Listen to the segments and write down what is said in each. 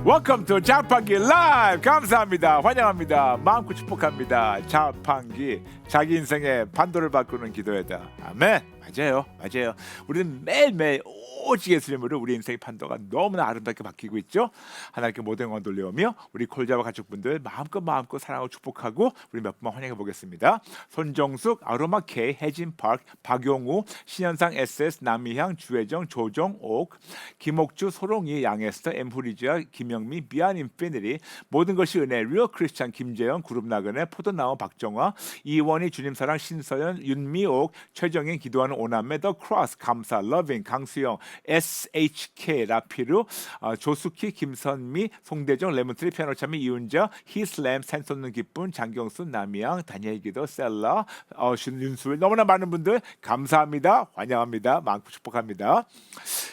Welcome to 자판기 라이브. 감사합니다. 환영합니다. 마음껏 축복합니다. 자판기, 자기 인생의 판도를 바꾸는 기도회다. 아멘. 맞아요. 우리는 매일매일 오직 예수님으로 우리 인생의 판도가 너무나 아름답게 바뀌고 있죠. 하나님께 모든 영광 돌려오며 우리 콜자와 가족분들 마음껏 사랑하고 축복하고 우리 몇 번만 환영해 보겠습니다. 손정숙, 아로마 K, 혜진 파크, 박용우, 신현상 SS, 남미향, 주혜정, 조정옥, 김옥주, 소롱이, 양에스터, 엠후리지아, 김영미, 비안 인피니리, 모든 것이 은혜, 리얼 크리스찬, 김재영, 그룹 나그네, 포도나무, 박정화, 이원희, 주님사랑, 신서연, 윤미옥, 최정인, 기도하는 오남매, 더 크로스, 감사, 러빙, 강수영, SHK, 라피루, 조수키, 김선미, 송대정, 레몬트리, 피아노참이, 이윤자, 히슬램, 산솟는 기쁨, 장경수, 남이양, 다니엘기도, 셀라, 윤수일, 너무나 많은 분들 감사합니다. 환영합니다. 마음껏 축복합니다.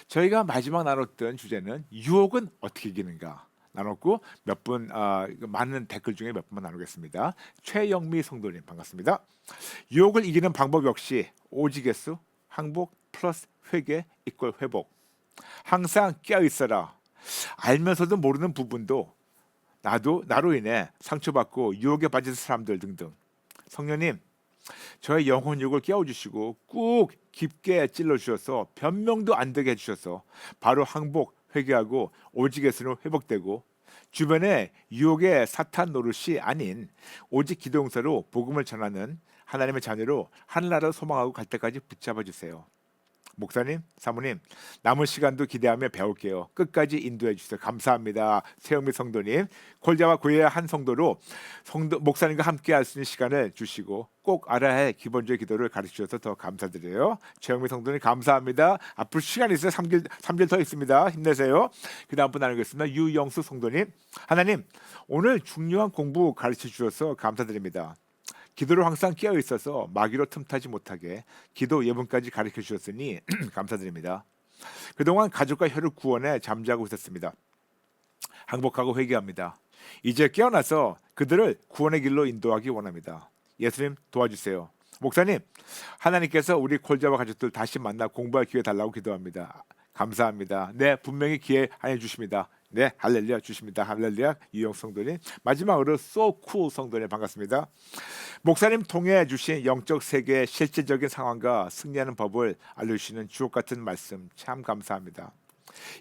저희가 마지막 나눴던 주제는 유혹은 어떻게 이기는가 나눴고 몇 분 많은 댓글 중에 몇 분만 나누겠습니다. 최영미 성도님 반갑습니다. 유혹을 이기는 방법 역시 오직개수, 항복 플러스 회개 이꼴 회복. 항상 깨어 있어라. 알면서도 모르는 부분도 나로 인해 상처받고 유혹에 빠진 사람들 등등. 성령님, 저의 영혼 유혹을 깨워주시고 꾹 깊게 찔러주셔서 변명도 안 되게 해주셔서 바로 항복, 회개하고 오직에서는 회복되고 주변에 유혹의 사탄 노릇이 아닌 오직 기도용사로 복음을 전하는 하나님의 자녀로 하늘나라를 소망하고 갈 때까지 붙잡아 주세요. 목사님, 사모님, 남은 시간도 기대하며 배울게요. 끝까지 인도해 주세요. 감사합니다. 최영미 성도님, 콜자와 구해야 한 성도로 목사님과 함께 할 수 있는 시간을 주시고 꼭 알아야 할 기본적인 기도를 가르치셔서 더 감사드려요. 최영미 성도님 감사합니다. 앞으로 시간 있어요. 3일 더 있습니다. 힘내세요. 그 다음 분 나누겠습니다. 유영수 성도님, 하나님 오늘 중요한 공부 가르쳐 주셔서 감사드립니다. 기도로 항상 깨어 있어서 마귀로 틈타지 못하게 기도 예문까지 가르쳐 주셨으니 감사드립니다. 그동안 가족과 혈육 구원에 잠자고 있었습니다. 항복하고 회개합니다. 이제 깨어나서 그들을 구원의 길로 인도하기 원합니다. 예수님 도와주세요. 목사님, 하나님께서 우리 콜자와 가족들 다시 만나 공부할 기회 달라고 기도합니다. 감사합니다. 네, 분명히 기회 안해 주십니다. 네, 할렐루야 주십니다. 할렐루야. 유영 성도님, 마지막으로 소쿨 성도님 반갑습니다. 목사님 통해 주신 영적 세계의 실질적인 상황과 승리하는 법을 알려주시는 주옥 같은 말씀 참 감사합니다.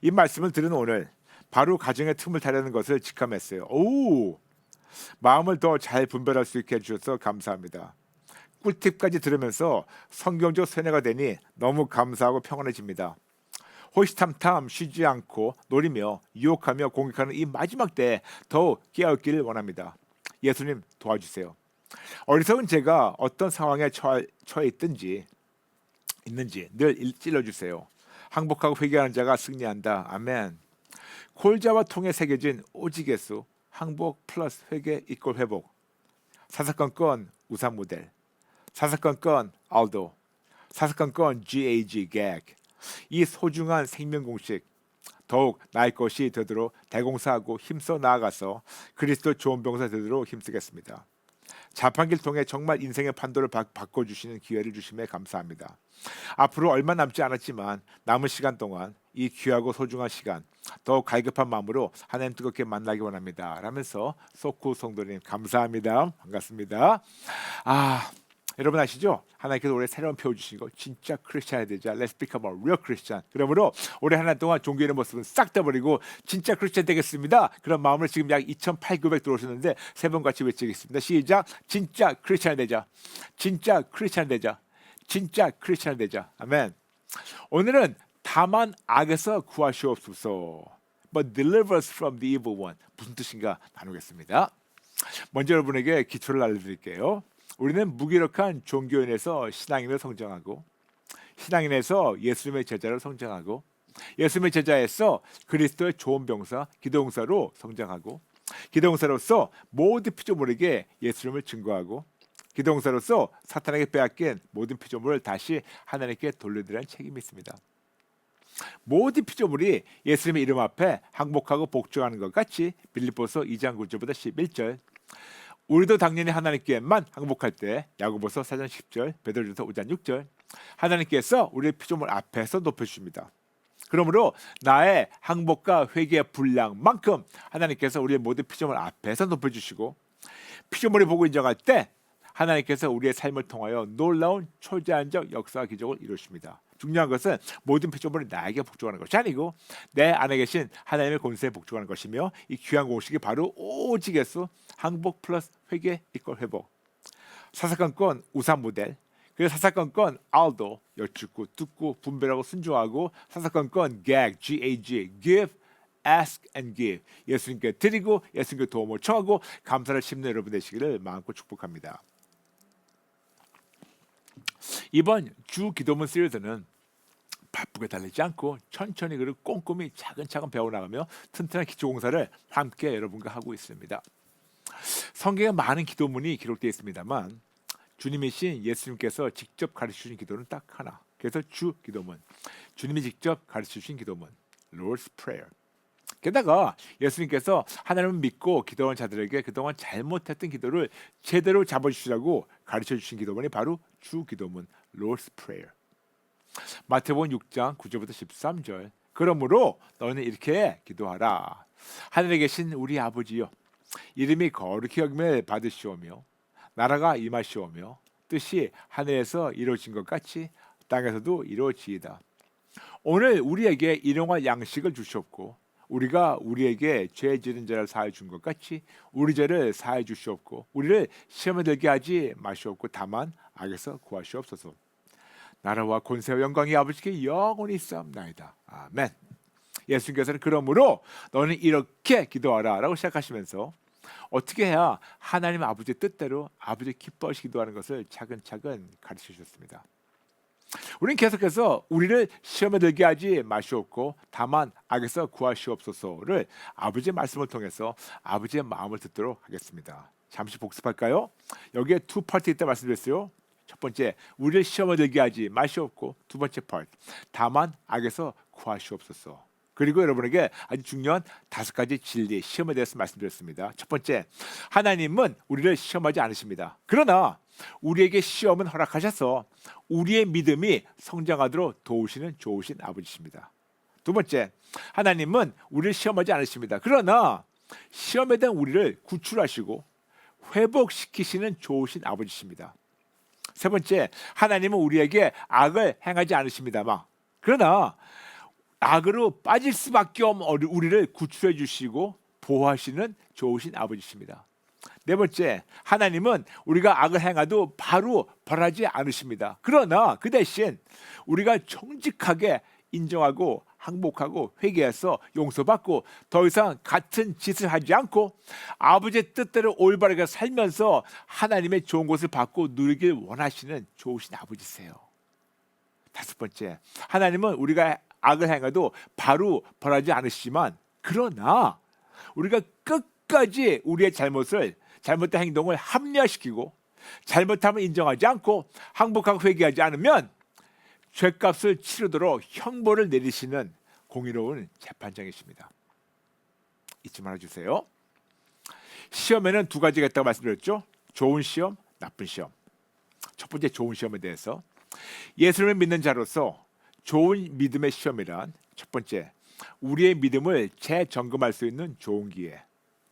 이 말씀을 들은 오늘 바로 가정의 틈을 타려는 것을 직감했어요. 오, 마음을 더 잘 분별할 수 있게 해주셔서 감사합니다. 꿀팁까지 들으면서 성경적 세뇌가 되니 너무 감사하고 평안해집니다. 호시탐탐 쉬지 않고 노리며 유혹하며 공격하는 이 마지막 때에 더욱 깨어있기를 원합니다. 예수님 도와주세요. 어리석은 제가 어떤 상황에 처해 있는지 늘 찔러주세요. 항복하고 회개하는 자가 승리한다. 아멘. 콜자와 통해 새겨진 오직예수, 항복 플러스 회개 이꼴 회복. 사사건건 우산 모델, 사사건건 알도, 사사건건 GAG gag. 이 소중한 생명 공식 더욱 나의 것이 되도록 대공사하고 힘써 나아가서 그리스도 좋은 병사 되도록 힘쓰겠습니다. 자판기를 통해 정말 인생의 판도를 바꿔주시는 기회를 주심에 감사합니다. 앞으로 얼마 남지 않았지만 남은 시간 동안 이 귀하고 소중한 시간 더욱 갈급한 마음으로 하나님 뜨겁게 만나기 원합니다. 라면서 소쿠 성도님 감사합니다. 반갑습니다. 여러분 아시죠? 하나님께서 올해 새로운 표를 주신 거 진짜 크리스찬이 되자. Let's become a real Christian. 그러므로 올해 한 해 동안 종교의 모습은 싹 다 버리고 진짜 크리스찬 되겠습니다. 그런 마음으로 지금 약 2,800 들어오셨는데 세 번 같이 외치겠습니다. 시작. 진짜 크리스찬이 되자. 진짜 크리스찬이 되자. 진짜 크리스찬이 되자. 아멘. 오늘은 다만 악에서 구하시옵소서. But deliver us from the evil one. 무슨 뜻인가 나누겠습니다. 먼저 여러분에게 기초를 알려드릴게요. 우리는 무기력한 종교인에서 신앙인을 성장하고 신앙인에서 예수님의 제자로 성장하고 예수님의 제자에서 그리스도의 좋은 병사 기도용사로 성장하고 기도용사로서 모든 피조물에게 예수님을 증거하고 기도용사로서 사탄에게 빼앗긴 모든 피조물을 다시 하나님께 돌려드리는 책임이 있습니다. 모든 피조물이 예수님의 이름 앞에 항복하고 복종하는 것 같이 빌립보서 2장 9절부터 11절 우리도 당연히 하나님께만 항복할 때 야고보서 4장 10절 베드로전서 5장 6절 하나님께서 우리의 피조물 앞에서 높여주십니다. 그러므로 나의 항복과 회개의 분량만큼 하나님께서 우리의 모든 피조물 앞에서 높여주시고 피조물이 보고 인정할 때 하나님께서 우리의 삶을 통하여 놀라운 초자연적 역사와 기적을 이루십니다. 중요한 것은 모든 피조물이 나에게 복종하는 것이 아니고 내 안에 계신 하나님의 권세에 복종하는 것이며 이 귀한 공식이 바로 오직 예수 항복 플러스 회개 이퀄 회복. 사사건건 우산 모델, 그리고 사사건건 알도 여쭙고 듣고 분별하고 순종하고 사사건건 GAG give ask and give 예수님께 드리고 예수님께 도움을 청하고 감사를 심는 여러분 되시기를 마음껏 축복합니다. 이번 주 기도문 시리즈는 바쁘게 달리지 않고 천천히 그리고 꼼꼼히 차근차근 배워나가며 튼튼한 기초공사를 함께 여러분과 하고 있습니다. 성경에 많은 기도문이 기록되어 있습니다만 주님이신 예수님께서 직접 가르쳐주신 기도는 딱 하나. 그래서 주 기도문, 주님이 직접 가르쳐주신 기도문, Lord's Prayer. 게다가 예수님께서 하나님을 믿고 기도하는 자들에게 그동안 잘못했던 기도를 제대로 잡아주시라고 가르쳐주신 기도문이 바로 주 기도문, Lord's Prayer. 마태복음 6장 9절부터 13절. 그러므로 너는 이렇게 기도하라. 하늘에 계신 우리 아버지여, 이름이 거룩히 여김을 받으시오며 나라가 임하시오며 뜻이 하늘에서 이루어진 것 같이 땅에서도 이루어지이다. 오늘 우리에게 일용할 양식을 주시옵고 우리가 우리에게 죄 지은 자를 사하여 준 것 같이 우리 죄를 사하여 주시옵고 우리를 시험에 들게 하지 마시옵고 다만 악에서 구하시옵소서. 나라와 권세와 영광이 아버지께 영원히 있사옵나이다. 아멘. 예수님께서는 그러므로 너는 이렇게 기도하라 라고 시작하시면서 어떻게 해야 하나님 아버지의 뜻대로 아버지 기뻐하시 기도하는 것을 차근차근 가르쳐 주셨습니다. 우리는 계속해서 우리를 시험에 들게 하지 마시옵고 다만 악에서 구하시옵소서를 아버지의 말씀을 통해서 아버지의 마음을 듣도록 하겠습니다. 잠시 복습할까요? 여기에 두 파트 있다 말씀드렸어요. 첫 번째, 우리를 시험에 들게 하지 마시옵고 두 번째 파트, 다만 악에서 구하시옵소서. 그리고 여러분에게 아주 중요한 5가지 진리, 시험에 대해서 말씀드렸습니다. 첫 번째, 하나님은 우리를 시험하지 않으십니다. 그러나 우리에게 시험은 허락하셔서 우리의 믿음이 성장하도록 도우시는 좋으신 아버지십니다. 두 번째, 하나님은 우리를 시험하지 않으십니다. 그러나 시험에 대한 우리를 구출하시고 회복시키시는 좋으신 아버지십니다. 세 번째, 하나님은 우리에게 악을 행하지 않으십니다만 그러나 악으로 빠질 수밖에 없는 우리를 구출해 주시고 보호하시는 좋으신 아버지십니다. 네 번째, 하나님은 우리가 악을 행하도 바로 벌하지 않으십니다. 그러나 그 대신 우리가 정직하게 인정하고 항복하고 회개해서 용서받고 더 이상 같은 짓을 하지 않고 아버지의 뜻대로 올바르게 살면서 하나님의 좋은 것을 받고 누리길 원하시는 좋으신 아버지세요. 다섯 번째, 하나님은 우리가 악을 행해도 바로 벌하지 않으시지만 그러나 우리가 끝까지 우리의 잘못된 행동을 합리화시키고 잘못함을 인정하지 않고 항복하고 회개하지 않으면 죄값을 치르도록 형벌을 내리시는 공의로운 재판장이십니다. 잊지 말아주세요. 시험에는 2가지가 있다고 말씀드렸죠. 좋은 시험, 나쁜 시험. 첫 번째, 좋은 시험에 대해서 예수님을 믿는 자로서 좋은 믿음의 시험이란 첫 번째, 우리의 믿음을 재점검할 수 있는 좋은 기회.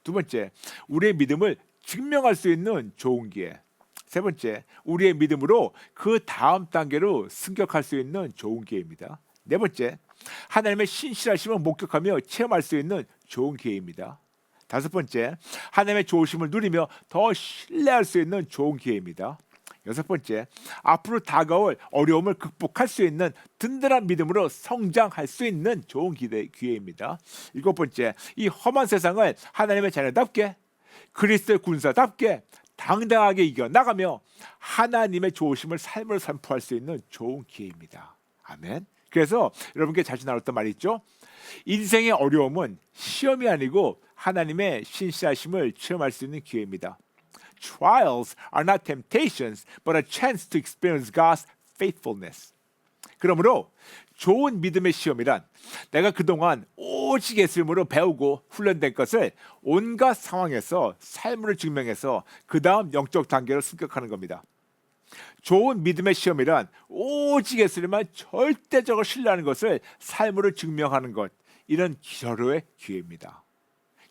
두 번째, 우리의 믿음을 증명할 수 있는 좋은 기회. 세 번째, 우리의 믿음으로 그 다음 단계로 승격할 수 있는 좋은 기회입니다. 네 번째, 하나님의 신실하심을 목격하며 체험할 수 있는 좋은 기회입니다. 다섯 번째, 하나님의 좋으심을 누리며 더 신뢰할 수 있는 좋은 기회입니다. 여섯 번째, 앞으로 다가올 어려움을 극복할 수 있는 든든한 믿음으로 성장할 수 있는 좋은 기회입니다. 일곱 번째, 이 험한 세상을 하나님의 자녀답게 그리스도의 군사답게 당당하게 이겨나가며 하나님의 좋으심을 삶으로 선포할 수 있는 좋은 기회입니다. 아멘. 그래서 여러분께 자주 나눴던 말이 있죠. 인생의 어려움은 시험이 아니고 하나님의 신실하심을 체험할 수 있는 기회입니다. Trials are not temptations, but a chance to experience God's faithfulness. 그러므로 좋은 믿음의 시험이란 내가 그동안 오직 예수님으로 배우고 훈련된 것을 온갖 상황에서 삶으로 증명해서 그 다음 영적 단계로 승격하는 겁니다. 좋은 믿음의 시험이란 오직 예수님만 절대적으로 신뢰하는 것을 삶으로 증명하는 것, 이런 절호의 기회입니다.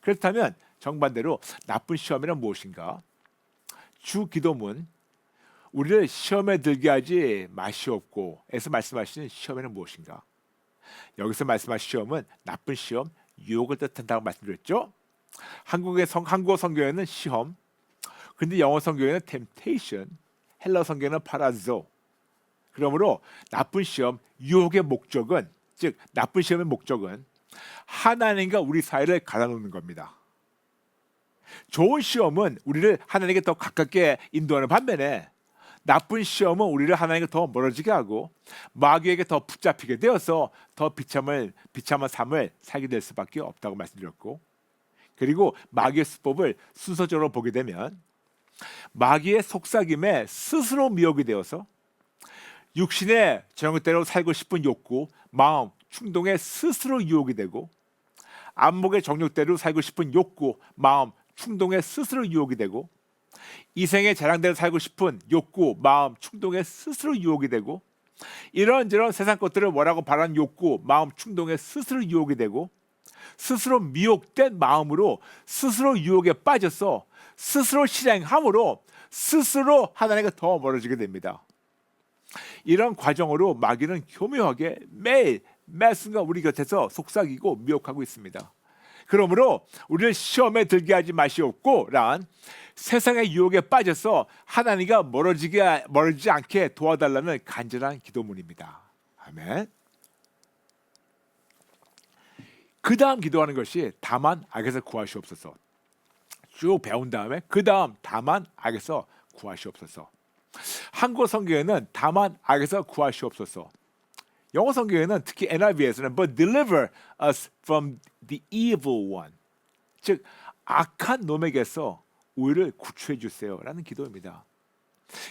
그렇다면 정반대로 나쁜 시험이란 무엇인가? 주 기도문, 우리를 시험에 들게 하지 마시옵고 에서 말씀하시는 시험에는 무엇인가? 여기서 말씀하신 시험은 나쁜 시험, 유혹을 뜻한다고 말씀드렸죠. 한국어 성경에는 시험, 근데 영어 성경에는 temptation, 헬라 성경에는 파라조. 그러므로 나쁜 시험, 유혹의 목적은, 즉 나쁜 시험의 목적은 하나님과 우리 사이를 갈라놓는 겁니다. 좋은 시험은 우리를 하나님께 더 가깝게 인도하는 반면에 나쁜 시험은 우리를 하나님께 더 멀어지게 하고 마귀에게 더 붙잡히게 되어서 더 비참한 삶을 살게 될 수밖에 없다고 말씀드렸고, 그리고 마귀의 수법을 순서적으로 보게 되면 마귀의 속삭임에 스스로 미혹이 되어서 육신의 정욕대로 살고 싶은 욕구, 마음, 충동에 스스로 유혹이 되고 안목의 정욕대로 살고 싶은 욕구, 마음, 충동에 스스로 유혹이 되고 이생의 자랑대로 살고 싶은 욕구, 마음, 충동에 스스로 유혹이 되고 이런저런 세상 것들을 뭐라고 바라는 욕구, 마음, 충동에 스스로 유혹이 되고 스스로 미혹된 마음으로 스스로 유혹에 빠져서 스스로 실행함으로 스스로 하나님과 더 멀어지게 됩니다. 이런 과정으로 마귀는 교묘하게 매 순간 우리 곁에서 속삭이고 미혹하고 있습니다. 그러므로 우리를 시험에 들게 하지 마시옵고 란 세상의 유혹에 빠져서 하나님과 멀어지지 않게 도와달라는 간절한 기도문입니다. 아멘. 그 다음 기도하는 것이 다만 악에서 구하시옵소서. 쭉 배운 다음에 그 다음 다만 악에서 구하시옵소서. 한국어 성경에는 다만 악에서 구하시옵소서. 영어 성경에는 특히 NIV에서는 But deliver us from the evil one, 즉 악한 놈에게서 우리를 구출해 주세요 라는 기도입니다.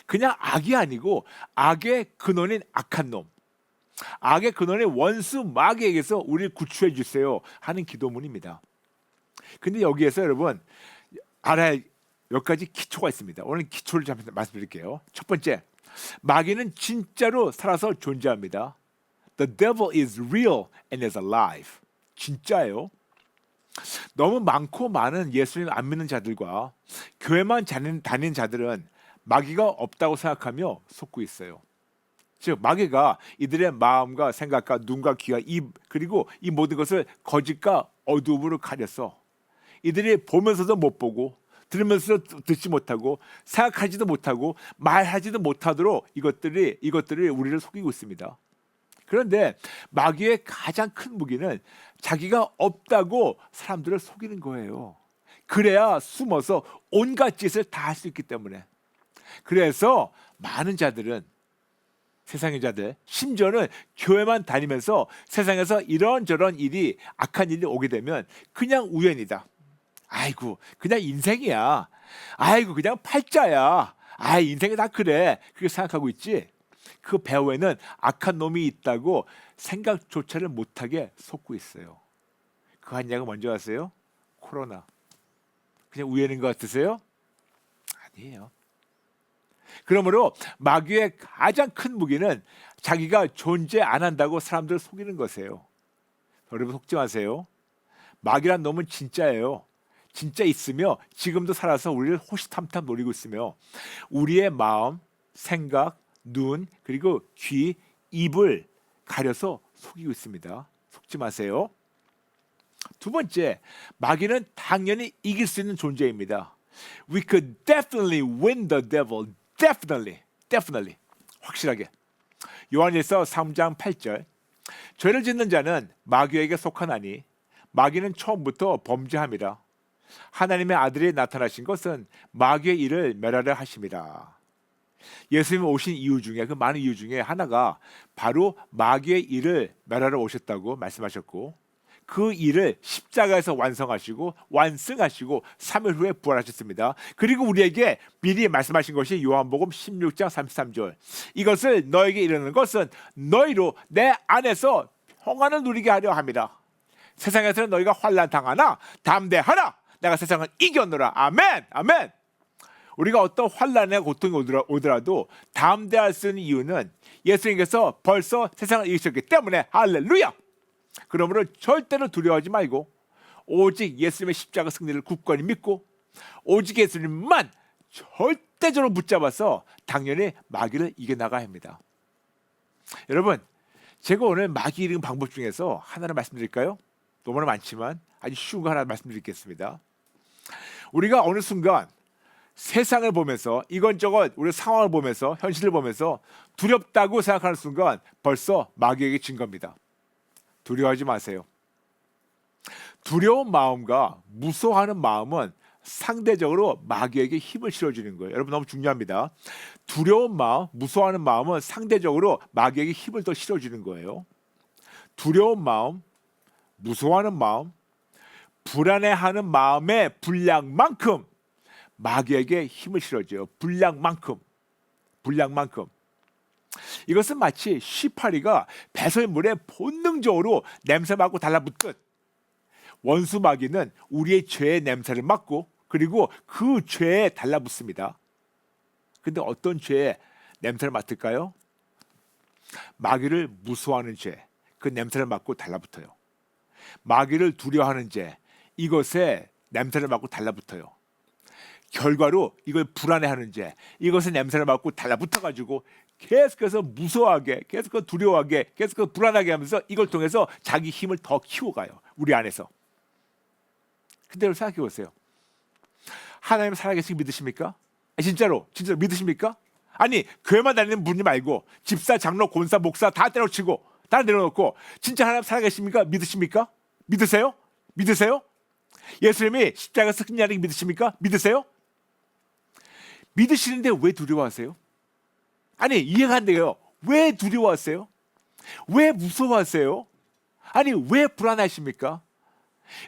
그냥 악이 아니고 악의 근원인 악한 놈, 악의 근원인 원수 마귀에게서 우리를 구출해 주세요 하는 기도문입니다. 근데 여기에서 여러분 알아야 할 몇 가지 기초가 있습니다. 오늘 기초를 잠시 말씀드릴게요. 첫 번째, 마귀는 진짜로 살아서 존재합니다. The devil is real and is alive. 진짜예요. 너무 많고 많은 예수님 안 믿는 자들과 교회만 다니는 자들은 마귀가 없다고 생각하며 속고 있어요. 즉 마귀가 이들의 마음과 생각과 눈과 귀와 입 그리고 이 모든 것을 거짓과 어두움으로 가려서 이들이 보면서도 못 보고 들으면서도 듣지 못하고 생각하지도 못하고 말하지도 못하도록 이것들이 우리를 속이고 있습니다. 그런데 마귀의 가장 큰 무기는 자기가 없다고 사람들을 속이는 거예요. 그래야 숨어서 온갖 짓을 다 할 수 있기 때문에. 그래서 많은 자들은, 세상의 자들, 심지어는 교회만 다니면서 세상에서 이런저런 일이, 악한 일이 오게 되면 그냥 우연이다. 아이고 그냥 인생이야. 아이고 그냥 팔자야. 인생이 다 그래. 그렇게 생각하고 있지. 그 배후에는 악한 놈이 있다고 생각조차를 못하게 속고 있어요. 그 한 약은 뭔지 아세요? 코로나. 그냥 우연인 것 같으세요? 아니에요. 그러므로 마귀의 가장 큰 무기는 자기가 존재 안 한다고 사람들을 속이는 것이에요. 여러분 속지 마세요. 마귀란 놈은 진짜예요. 진짜 있으며 지금도 살아서 우리를 호시탐탐 노리고 있으며 우리의 마음, 생각, 눈 그리고 귀, 입을 가려서 속이고 있습니다. 속지 마세요. 두 번째, 마귀는 당연히 이길 수 있는 존재입니다. We could definitely win the devil. Definitely. 확실하게. 요한일서 3장 8절. 죄를 짓는 자는 마귀에게 속하나니 마귀는 처음부터 범죄함이라. 하나님의 아들이 나타나신 것은 마귀의 일을 멸하려 하심이라. 예수님이 오신 이유 중에, 그 많은 이유 중에 하나가 바로 마귀의 일을 멸하러 오셨다고 말씀하셨고, 그 일을 십자가에서 완성하시고 3일 후에 부활하셨습니다. 그리고 우리에게 미리 말씀하신 것이 요한복음 16장 33절. 이것을 너에게 이르는 것은 너희로 내 안에서 평안을 누리게 하려 함이라. 세상에서는 너희가 환난 당하나 담대하라. 내가 세상을 이겼노라. 아멘. 우리가 어떤 환난이나 고통이 오더라도 담대할 수 있는 이유는 예수님께서 벌써 세상을 이기셨기 때문에 할렐루야. 그러므로 절대로 두려워하지 말고 오직 예수님의 십자가 승리를 굳건히 믿고 오직 예수님만 절대적으로 붙잡아서 당연히 마귀를 이겨나가야 합니다. 여러분, 제가 오늘 마귀 이기는 방법 중에서 하나를 말씀드릴까요? 너무나 많지만 아주 쉬운 거 하나 말씀드리겠습니다. 우리가 어느 순간 세상을 보면서 이건저건 우리 상황을 보면서 현실을 보면서 두렵다고 생각하는 순간 벌써 마귀에게 진 겁니다. 두려워하지 마세요. 두려운 마음과 무서워하는 마음은 상대적으로 마귀에게 힘을 실어주는 거예요. 여러분 너무 중요합니다. 두려운 마음, 무서워하는 마음은 상대적으로 마귀에게 힘을 더 실어주는 거예요. 두려운 마음, 무서워하는 마음, 불안해하는 마음의 분량만큼 마귀에게 힘을 실어줘요. 분량만큼. 이것은 마치 쉬파리가 배설물에 본능적으로 냄새 맡고 달라붙듯 원수 마귀는 우리의 죄의 냄새를 맡고 그리고 그 죄에 달라붙습니다. 근데 어떤 죄의 냄새를 맡을까요? 마귀를 무서워하는 죄, 그 냄새를 맡고 달라붙어요. 마귀를 두려워하는 죄, 이것에 냄새를 맡고 달라붙어요. 결과로 이걸 불안해하는 죄, 이것의 냄새를 맡고 달라붙어가지고 계속해서 무서워하게, 계속해서 두려워하게, 계속해서 불안하게 하면서 이걸 통해서 자기 힘을 더 키워가요. 우리 안에서. 근데 여러분 생각해 보세요. 하나님 살아계시기 믿으십니까? 진짜로 믿으십니까? 아니 교회만 다니는 분이 말고 집사, 장로, 권사, 목사 다 때려치고 다 내려놓고 진짜 하나님 살아계십니까? 믿으십니까? 믿으세요? 예수님이 십자가에서 승리하는 게 믿으십니까? 믿으세요? 믿으시는데 왜 두려워하세요? 아니 이해가 안 돼요. 왜 두려워하세요? 왜 무서워하세요? 아니 왜 불안하십니까?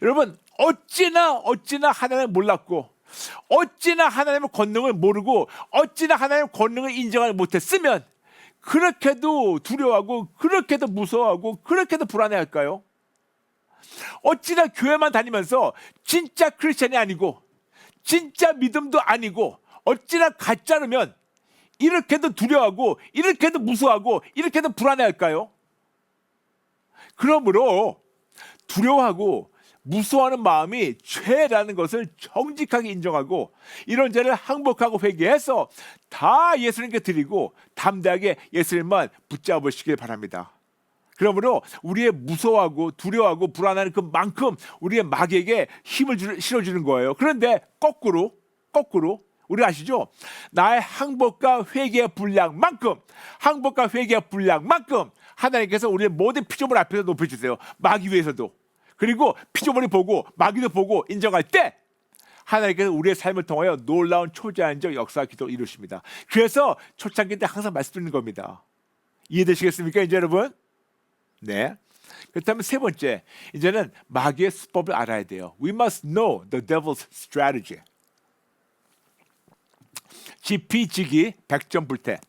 여러분 어찌나 하나님을 몰랐고 어찌나 하나님의 권능을 모르고 어찌나 하나님의 권능을 인정하지 못했으면 그렇게도 두려워하고 그렇게도 무서워하고 그렇게도 불안해할까요? 어찌나 교회만 다니면서 진짜 크리스찬이 아니고 진짜 믿음도 아니고 어찌나 가짜르면 이렇게도 두려워하고 이렇게도 무서워하고 이렇게도 불안해할까요? 그러므로 두려워하고 무서워하는 마음이 죄라는 것을 정직하게 인정하고 이런 죄를 항복하고 회개해서 다 예수님께 드리고 담대하게 예수님만 붙잡으시길 바랍니다. 그러므로 우리의 무서워하고 두려워하고 불안한 그만큼 우리의 마귀에게 힘을 실어주는 거예요. 그런데 거꾸로 우리 아시죠? 나의 항복과 회개의 분량만큼 하나님께서 우리의 모든 피조물 앞에서 높여주세요. 마귀 위에서도. 그리고 피조물이 보고 마귀도 보고 인정할 때 하나님께서 우리의 삶을 통하여 놀라운 초자연적 역사 기도를 이루십니다. 그래서 초창기 때 항상 말씀드리는 겁니다. 이해되시겠습니까 이제 여러분? 네. 그렇다면 세 번째, 이제는 마귀의 수법을 알아야 돼요. We must know the devil's strategy. 지피지기 100점 불태.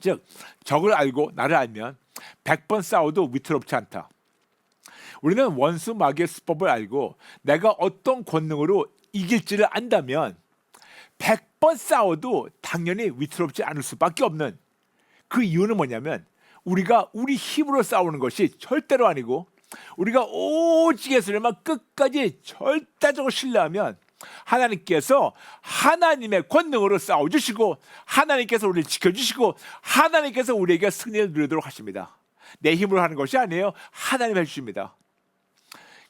즉 적을 알고 나를 알면 100번 싸워도 위태롭지 않다. 우리는 원수 마귀의 수법을 알고 내가 어떤 권능으로 이길지를 안다면 100번 싸워도 당연히 위태롭지 않을 수밖에 없는 그 이유는 뭐냐면 우리가 우리 힘으로 싸우는 것이 절대로 아니고 우리가 오직 예수님만 끝까지 절대적으로 신뢰하면 하나님께서 하나님의 권능으로 싸워주시고 하나님께서 우리를 지켜주시고 하나님께서 우리에게 승리를 누리도록 하십니다. 내 힘으로 하는 것이 아니에요. 하나님 해주십니다.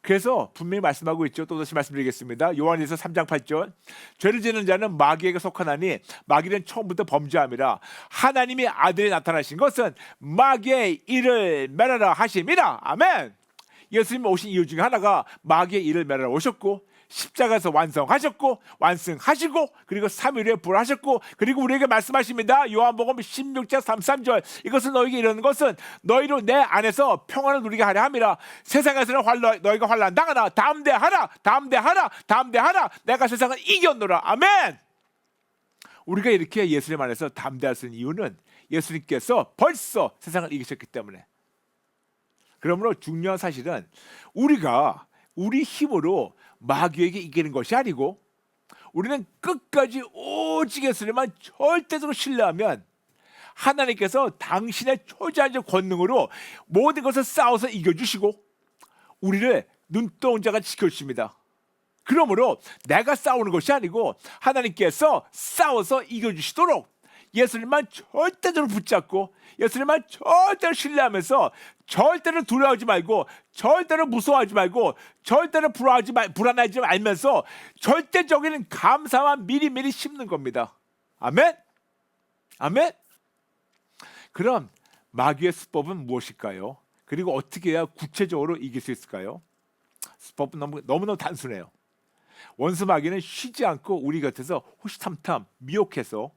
그래서 분명히 말씀하고 있죠. 또 다시 말씀드리겠습니다. 요한일서 3장 8절 죄를 지는 자는 마귀에게 속하나니 마귀는 처음부터 범죄함이라 하나님의 아들이 나타나신 것은 마귀의 일을 멸하라 하심이라. 아멘. 예수님이 오신 이유 중에 하나가 마귀의 일을 멸하러 오셨고 십자가에서 완성하시고 그리고 3일 후에 부활하셨고 그리고 우리에게 말씀하십니다. 요한복음 16장 33절 이것은 너희에게 이르는 것은 너희로 내 안에서 평안을 누리게 하려 함이라. 세상에서는 너희가 환난 당하나 담대하라 내가 세상을 이겼노라. 아멘. 우리가 이렇게 예수님 안에서 담대할 수 있는 이유는 예수님께서 벌써 세상을 이기셨기 때문에. 그러므로 중요한 사실은 우리가 우리 힘으로 마귀에게 이기는 것이 아니고 우리는 끝까지 오직 예수님만 절대적으로 신뢰하면 하나님께서 당신의 초자연적 권능으로 모든 것을 싸워서 이겨주시고 우리를 눈동자가 지켜주십니다. 그러므로 내가 싸우는 것이 아니고 하나님께서 싸워서 이겨주시도록 예수님만 절대적으로 붙잡고 예수님만 절대로 신뢰하면서 절대로 두려워하지 말고 절대로 무서워하지 말고 절대로 불안하지 말면서 절대적인 감사만 미리미리 심는 겁니다. 아멘? 아멘? 그럼 마귀의 수법은 무엇일까요? 그리고 어떻게 해야 구체적으로 이길 수 있을까요? 수법은 너무너무 단순해요. 원수 마귀는 쉬지 않고 우리 곁에서 호시탐탐 미혹해서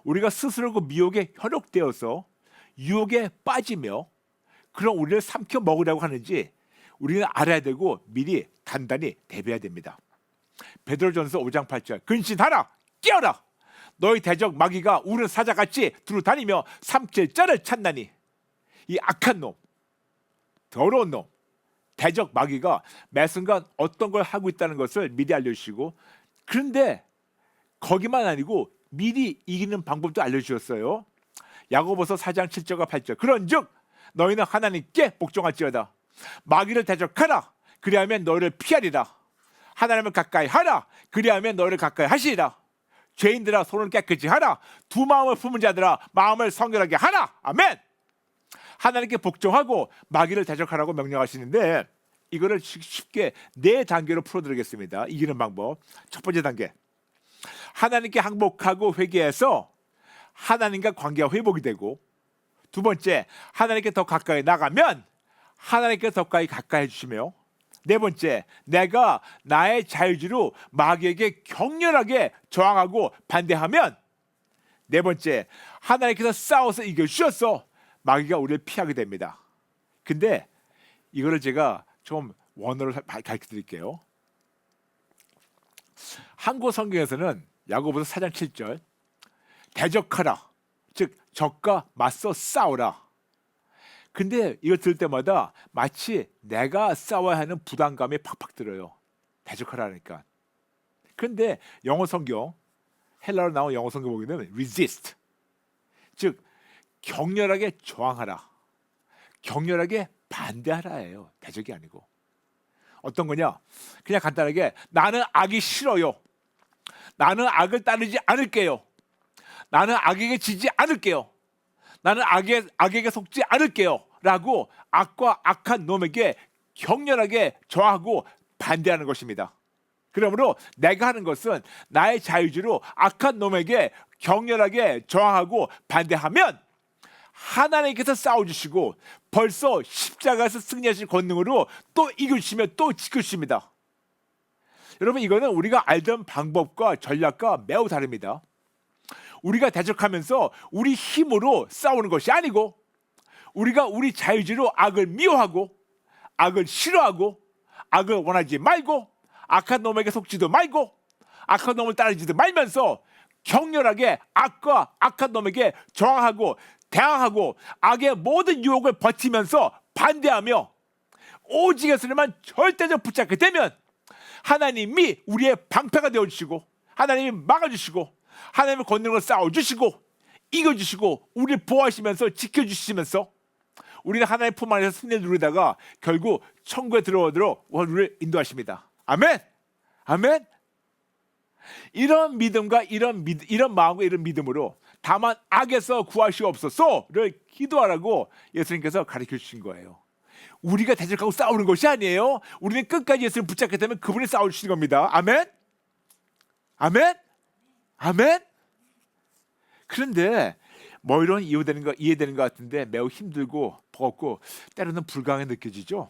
우리가 스스로 그 미혹에 현혹되어서 유혹에 빠지며 그런 우리를 삼켜 먹으려고 하는지 우리는 알아야 되고 미리 단단히 대비해야 됩니다. 베드로전서 5장 8절 근신하라 깨어라 너희 대적 마귀가 우는 사자같이 두루 다니며 삼킬 자를 찾나니 이 악한 놈 더러운 놈 대적 마귀가 매 순간 어떤 걸 하고 있다는 것을 미리 알려주시고 그런데 거기만 아니고 미리 이기는 방법도 알려주셨어요. 야고보서 4장 7절과 8절 그런즉 너희는 하나님께 복종할지어다 마귀를 대적하라 그리하면 너희를 피하리라 하나님을 가까이 하라 그리하면 너희를 가까이 하시리라 죄인들아 손을 깨끗이 하라 두 마음을 품은 자들아 마음을 성결하게 하라 아멘. 하나님께 복종하고 마귀를 대적하라고 명령하시는데 이거를 쉽게 4단계로 풀어드리겠습니다. 이기는 방법. 첫 번째 단계 하나님께 항복하고 회개해서 하나님과 관계가 회복이 되고 두 번째 하나님께 더 가까이 나가면 하나님께 더 가까이 해주시며 네 번째 내가 나의 자유지로 마귀에게 격렬하게 저항하고 반대하면 네 번째 하나님께서 싸워서 이겨주셔서 마귀가 우리를 피하게 됩니다. 근데 이거를 제가 좀 원어를 가르쳐 드릴게요. 한국 성경에서는 야고보서 4장 7절 대적하라 즉 적과 맞서 싸우라. 근데 이걸 들을 때마다 마치 내가 싸워야 하는 부담감이 팍팍 들어요. 대적하라니까. 근데 영어 성경 헬라어로 나온 영어 성경 보기는 resist 즉 격렬하게 저항하라 격렬하게 반대하라예요. 대적이 아니고 어떤 거냐 그냥 간단하게 나는 악이 싫어요 나는 악을 따르지 않을게요 나는 악에게 지지 않을게요 나는 악에게 속지 않을게요 라고 악과 악한 놈에게 격렬하게 저항하고 반대하는 것입니다. 그러므로 내가 하는 것은 나의 자유지로 악한 놈에게 격렬하게 저항하고 반대하면 하나님께서 싸워주시고 벌써 십자가에서 승리하신 권능으로 또 이겨주시며 또 지켜주십니다. 여러분 이거는 우리가 알던 방법과 전략과 매우 다릅니다. 우리가 대적하면서 우리 힘으로 싸우는 것이 아니고 우리가 우리 자유지로 악을 미워하고 악을 싫어하고 악을 원하지 말고 악한 놈에게 속지도 말고 악한 놈을 따르지도 말면서 격렬하게 악과 악한 놈에게 저항하고 대항하고 악의 모든 유혹을 버티면서 반대하며 오직 예수님만 절대적 붙잡게 되면 하나님이 우리의 방패가 되어주시고 하나님이 막아주시고 하나님의 권능을 싸워주시고 이겨주시고 우리를 보호하시면서 지켜주시면서 우리는 하나님의 품 안에서 승리를 누리다가 결국 천국에 들어오도록 우리를 인도하십니다. 아멘. 아멘. 이런 믿음과 이런 마음과 이런 믿음으로 다만 악에서 구하시옵소서를 기도하라고 예수님께서 가르쳐 주신 거예요. 우리가 대적하고 싸우는 것이 아니에요. 우리는 끝까지 예수님 붙잡게 되면 그분이 싸워주시는 겁니다. 아멘. 아멘. 아멘. 그런데 뭐 이런 이해되는 것 같은데 매우 힘들고 버겁고 때로는 불가능하게 느껴지죠.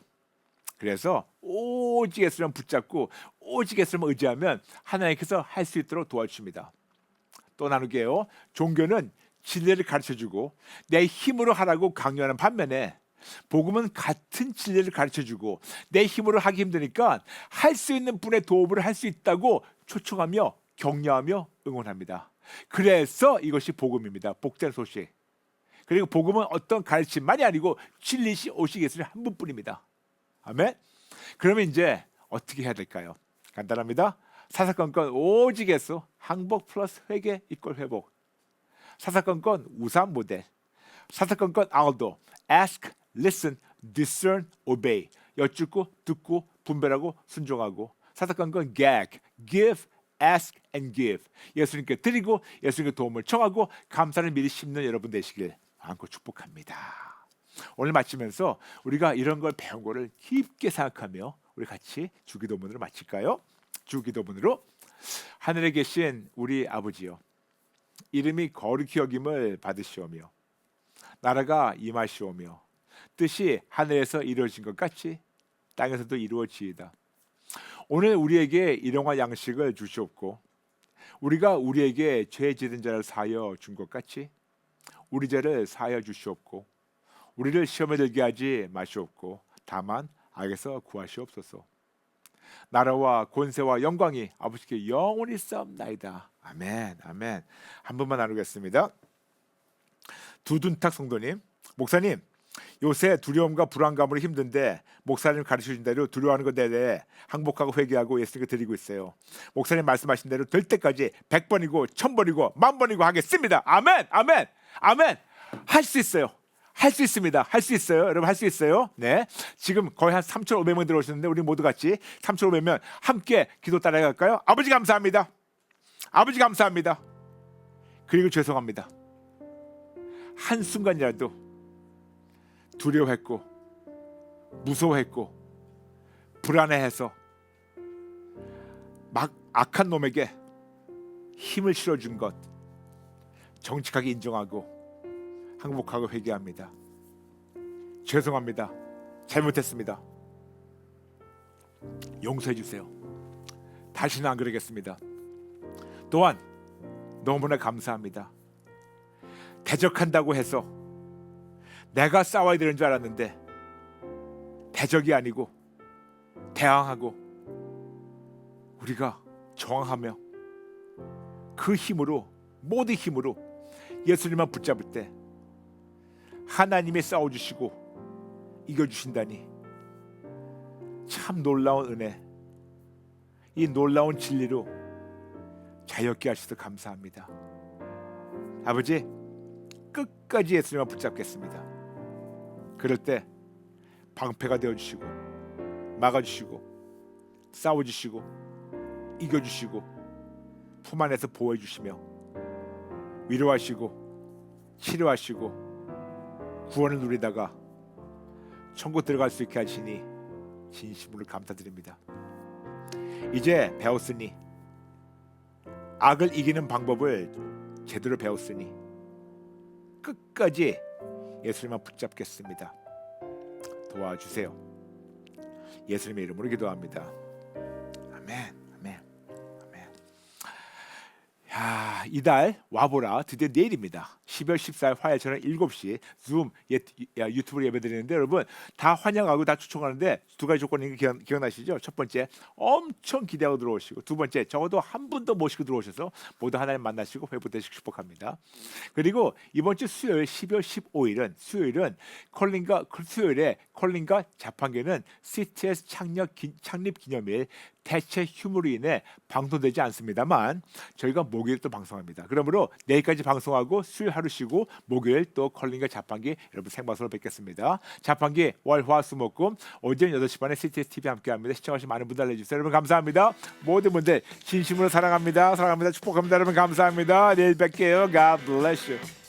그래서 오직 예수님 붙잡고 오직 예수님 의지하면 하나님께서 할 수 있도록 도와주십니다. 또 나누게요. 종교는 진리를 가르쳐주고 내 힘으로 하라고 강요하는 반면에 복음은 같은 진리를 가르쳐주고 내 힘으로 하기 힘드니까 할 수 있는 분의 도움을 할 수 있다고 초청하며 격려하며 응원합니다. 그래서 이것이 복음입니다. 복된 소식. 그리고 복음은 어떤 가르침만이 아니고 진리시 오직 예수님 한 분뿐입니다. 아멘. 그러면 이제 어떻게 해야 될까요? 간단합니다. 사사건건 오직에서 항복 플러스 회개 이꼴 회복. 사사건건 우산 모델. 사사건건 알도 ask, listen, discern, obey. 여쭙고 듣고 분별하고 순종하고. 사사건건 gag, give, ask and give. 예수님께 드리고 예수님께 도움을 청하고 감사를 미리 심는 여러분 되시길 마음껏 축복합니다. 오늘 마치면서 우리가 이런 걸 배운 거를 깊게 생각하며 우리 같이 주기도문으로 마칠까요? 주기도문으로. 하늘에 계신 우리 아버지여, 이름이 거룩히 여김을 받으시오며 나라가 임하시오며 뜻이 하늘에서 이루어진 것 같이 땅에서도 이루어지이다. 오늘 우리에게 일용할 양식을 주시옵고 우리가 우리에게 죄 지은 자를 사하여 준 것 같이 우리 죄를 사하여 주시옵고 우리를 시험에 들게 하지 마시옵고 다만 악에서 구하시옵소서. 나라와 권세와 영광이 아버지께 영원히 싸움나이다. 아멘. 아멘. 한 번만 나누겠습니다. 두둔탁 성도님, 목사님, 요새 두려움과 불안감으로 힘든데 목사님 가르쳐준 대로 두려워하는 것에 대해 항복하고 회개하고 예수님께 드리고 있어요. 목사님 말씀하신 대로 될 때까지 100번이고 1000번이고 10,000번이고 하겠습니다. 아멘. 아멘. 아멘. 할 수 있어요. 할 수 있습니다. 할 수 있어요. 여러분 할 수 있어요. 네. 지금 거의 한 3,500명 들어오셨는데 우리 모두 같이 3,500명 함께 기도 따라갈까요? 아버지 감사합니다. 아버지 감사합니다. 그리고 죄송합니다. 한순간이라도 두려워했고 무서워했고 불안해해서 막 악한 놈에게 힘을 실어준 것 정직하게 인정하고 항복하고 회개합니다. 죄송합니다. 잘못했습니다. 용서해 주세요. 다시는 안 그러겠습니다. 또한 너무나 감사합니다. 대적한다고 해서 내가 싸워야 되는 줄 알았는데 대적이 아니고 대항하고 우리가 저항하며 그 힘으로 모든 힘으로 예수님만 붙잡을 때 하나님이 싸워주시고 이겨주신다니 참 놀라운 은혜, 이 놀라운 진리로 자유롭게 하셔서 감사합니다. 아버지 끝까지 예수님만 붙잡겠습니다. 그럴 때 방패가 되어주시고 막아주시고 싸워주시고 이겨주시고 품 안에서 보호해주시며 위로하시고 치료하시고 구원을 누리다가 천국 들어갈 수 있게 하시니 진심으로 감사드립니다. 이제 배웠으니 악을 이기는 방법을 제대로 배웠으니 끝까지 예수님만 붙잡겠습니다. 도와주세요. 예수님의 이름으로 기도합니다. 아멘. 아멘. 아멘. 야, 이달 와보라 드디어 내일입니다. 12월 14일 화요일 저녁 7시 줌 유튜브로 예배드리는데 여러분 다 환영하고 다 추천하는데 두 가지 조건이 기억나시죠? 첫 번째 엄청 기대하고 들어오시고 두 번째 적어도 한 분 더 모시고 들어오셔서 모두 하나님 만나시고 회복되시고 축복합니다. 그리고 이번 주 수요일 12월 15일은 수요일에 컬링과 자판기는 CTS 창립 기념일 대체 휴무로 인해 방송되지 않습니다만 저희가 목요일 또 방송합니다. 그러므로 내일까지 방송하고 수요일 하루 쉬고 목요일 또 컬링과 자판기 여러분 생방송으로 뵙겠습니다. 자판기 월화수목금 오전 8시 반에 CTS TV 함께합니다. 시청하신 많은 분들 알려주세요. 여러분 감사합니다. 모든 분들 진심으로 사랑합니다. 축복합니다. 여러분 감사합니다. 내일 뵐게요. God bless you.